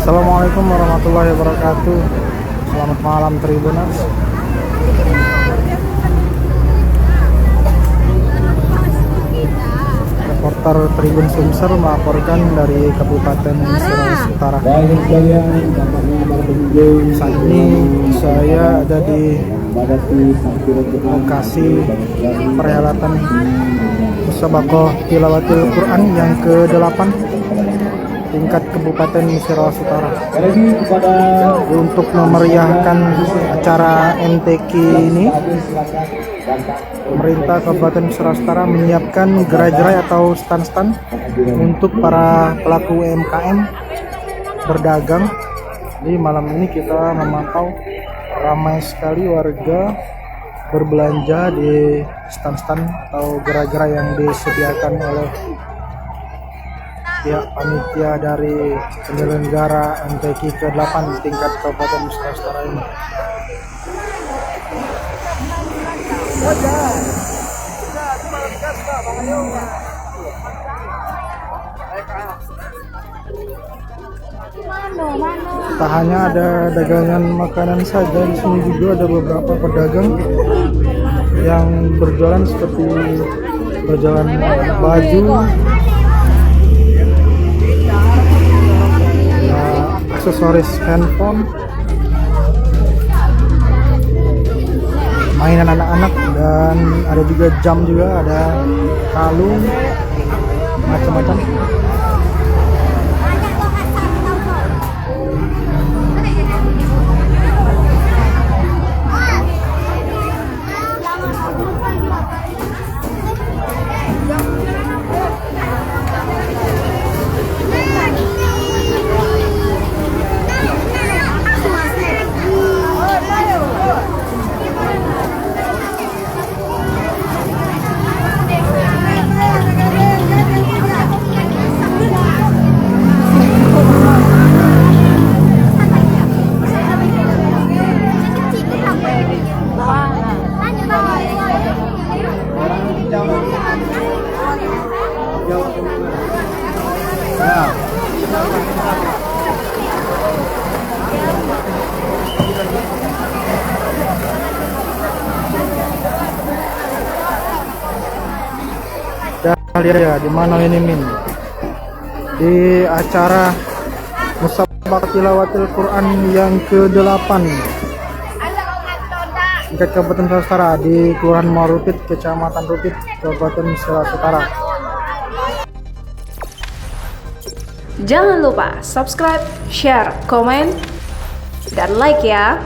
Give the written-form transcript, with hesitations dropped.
Assalamualaikum warahmatullahi wabarakatuh. Selamat malam Tribuners. Reporter Tribun Sumser melaporkan dari Kabupaten Sulawesi Utara. Saat ini saya ada di lokasi perhelatan Musabakoh Tilawatil Quran yang ke-8 tingkat Kabupaten Sulawesi Utara. Untuk memeriahkan acara MTQ ini, pemerintah Kabupaten Sulawesi Utara menyiapkan gerai-gerai atau stand-stand untuk para pelaku UMKM berdagang. Jadi malam ini kita memantau ramai sekali warga berbelanja di stand-stand atau gerai-gerai yang disediakan oleh pihak panitia dari penyelenggara MTQ ke-8 tingkat Kabupaten Sulawesi Utara ini. Tak hanya ada dagangan makanan saja, di sini juga ada beberapa pedagang yang berjualan seperti berjualan baju, aksesoris handphone, mainan anak-anak, dan ada juga jam juga, ada kalung, macam-macam. Lihat ya, di mana ini Min? Di acara Musabakoh Tilawatil Quran yang ke-8 tingkat Kabupaten Sulawesi Utara di Kelurahan Marupit, Kecamatan Rupit, Kabupaten Sulawesi Utara. Jangan lupa subscribe, share, komen, dan like ya.